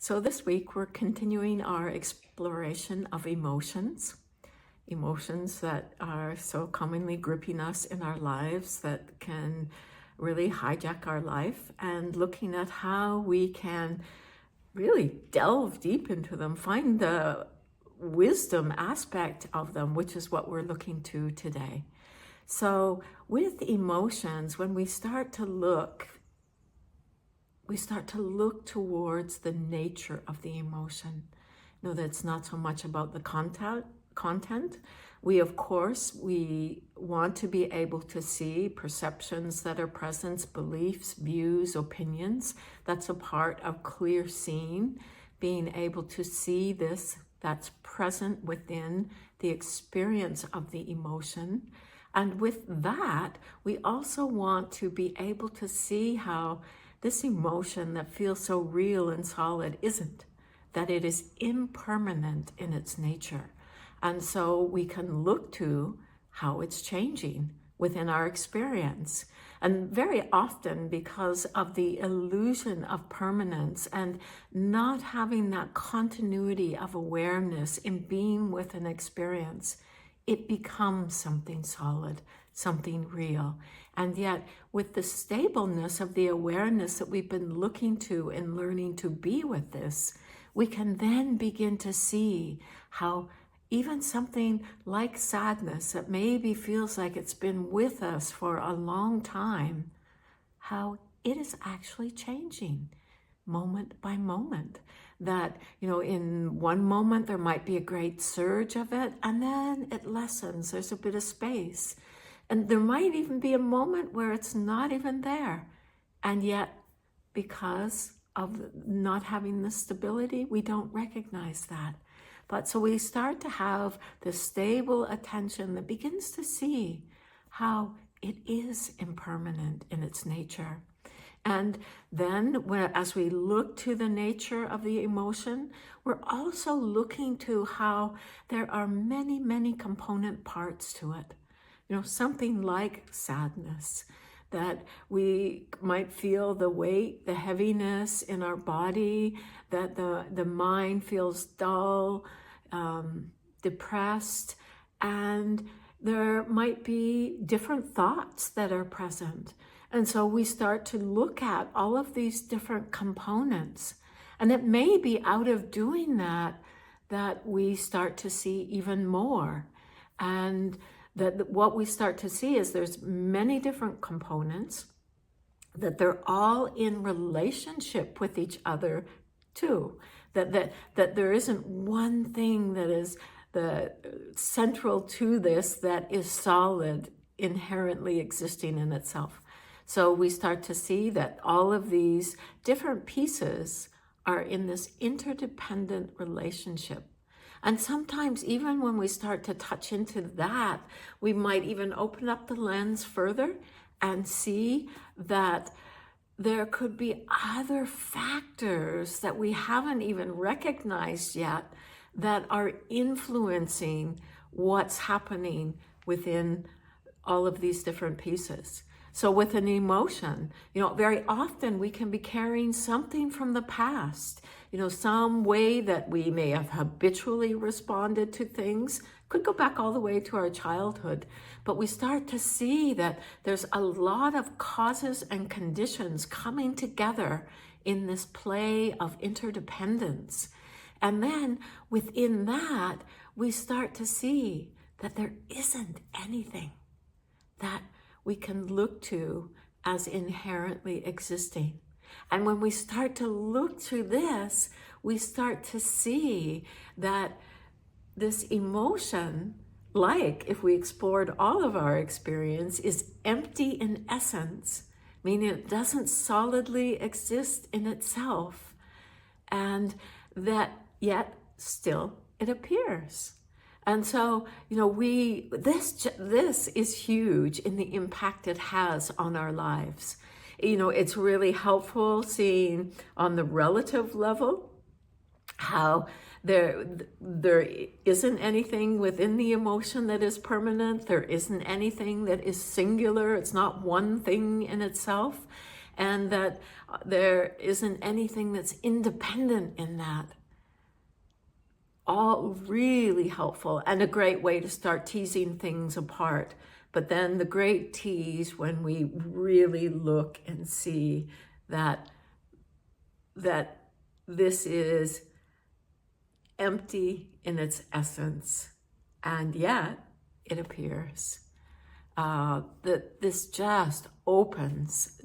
So this week we're continuing our exploration of emotions, emotions that are so commonly gripping us in our lives that can really hijack our life, and looking at how we can really delve deep into them, find the wisdom aspect of them, which is what we're looking to today. So with emotions, when we start to look towards the nature of the emotion. You know, that's not so much about the content. We want to be able to see perceptions that are present, beliefs, views, opinions. That's a part of clear seeing, being able to see this that's present within the experience of the emotion. And with that, we also want to be able to see how this emotion that feels so real and solid isn't, that it is impermanent in its nature. And so we can look to how it's changing within our experience. And very often, because of the illusion of permanence and not having that continuity of awareness in being with an experience, it becomes something solid, something real. And yet, with the stableness of the awareness that we've been looking to and learning to be with this, we can then begin to see how even something like sadness that maybe feels like it's been with us for a long time, how it is actually changing moment by moment. That, you know, in one moment there might be a great surge of it, and then it lessens, there's a bit of space. And there might even be a moment where it's not even there. And yet, because of not having the stability, we don't recognize that. But so we start to have this stable attention that begins to see how it is impermanent in its nature. And then as we look to the nature of the emotion, we're also looking to how there are many, many component parts to it. You know, something like sadness, that we might feel the weight, the heaviness in our body, that the mind feels dull, depressed, and there might be different thoughts that are present. And so we start to look at all of these different components. And it may be out of doing that we start to see even more. And that what we start to see is there's many different components, that they're all in relationship with each other too. That there isn't one thing that is the central to this that is solid, inherently existing in itself. So we start to see that all of these different pieces are in this interdependent relationship. And sometimes even when we start to touch into that, we might even open up the lens further and see that there could be other factors that we haven't even recognized yet that are influencing what's happening within all of these different pieces. So with an emotion, you know, very often we can be carrying something from the past, you know, some way that we may have habitually responded to things, could go back all the way to our childhood. But we start to see that there's a lot of causes and conditions coming together in this play of interdependence. And then within that, we start to see that there isn't anything that we can look to as inherently existing. And when we start to look through this, we start to see that this emotion, like if we explored all of our experience, is empty in essence, meaning it doesn't solidly exist in itself, and that yet still it appears. And so, you know, this is huge in the impact it has on our lives. You know, it's really helpful seeing on the relative level how there isn't anything within the emotion that is permanent. There isn't anything that is singular. It's not one thing in itself. and that there isn't anything that's independent in that. All really helpful and a great way to start teasing things apart. But then the great tease when we really look and see that this is empty in its essence, and yet it appears. That this just opens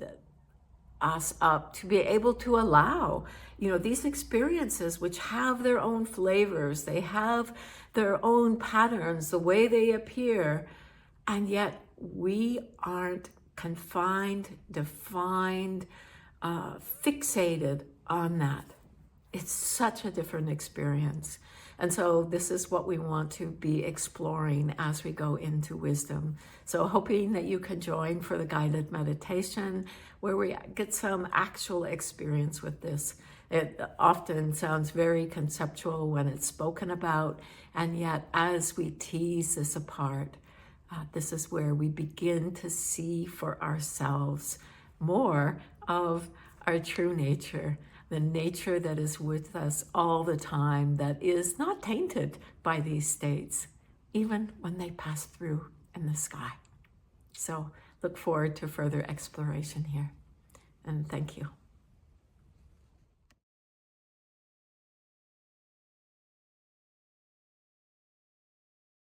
us up to be able to allow, these experiences which have their own flavors, they have their own patterns, the way they appear, and yet we aren't confined, defined, fixated on that. It's such a different experience. And so this is what we want to be exploring as we go into wisdom. So hoping that you can join for the guided meditation where we get some actual experience with this. It often sounds very conceptual when it's spoken about, and yet as we tease this apart, this is where we begin to see for ourselves more of our true nature, the nature that is with us all the time, that is not tainted by these states, even when they pass through in the sky. So look forward to further exploration here, and thank you.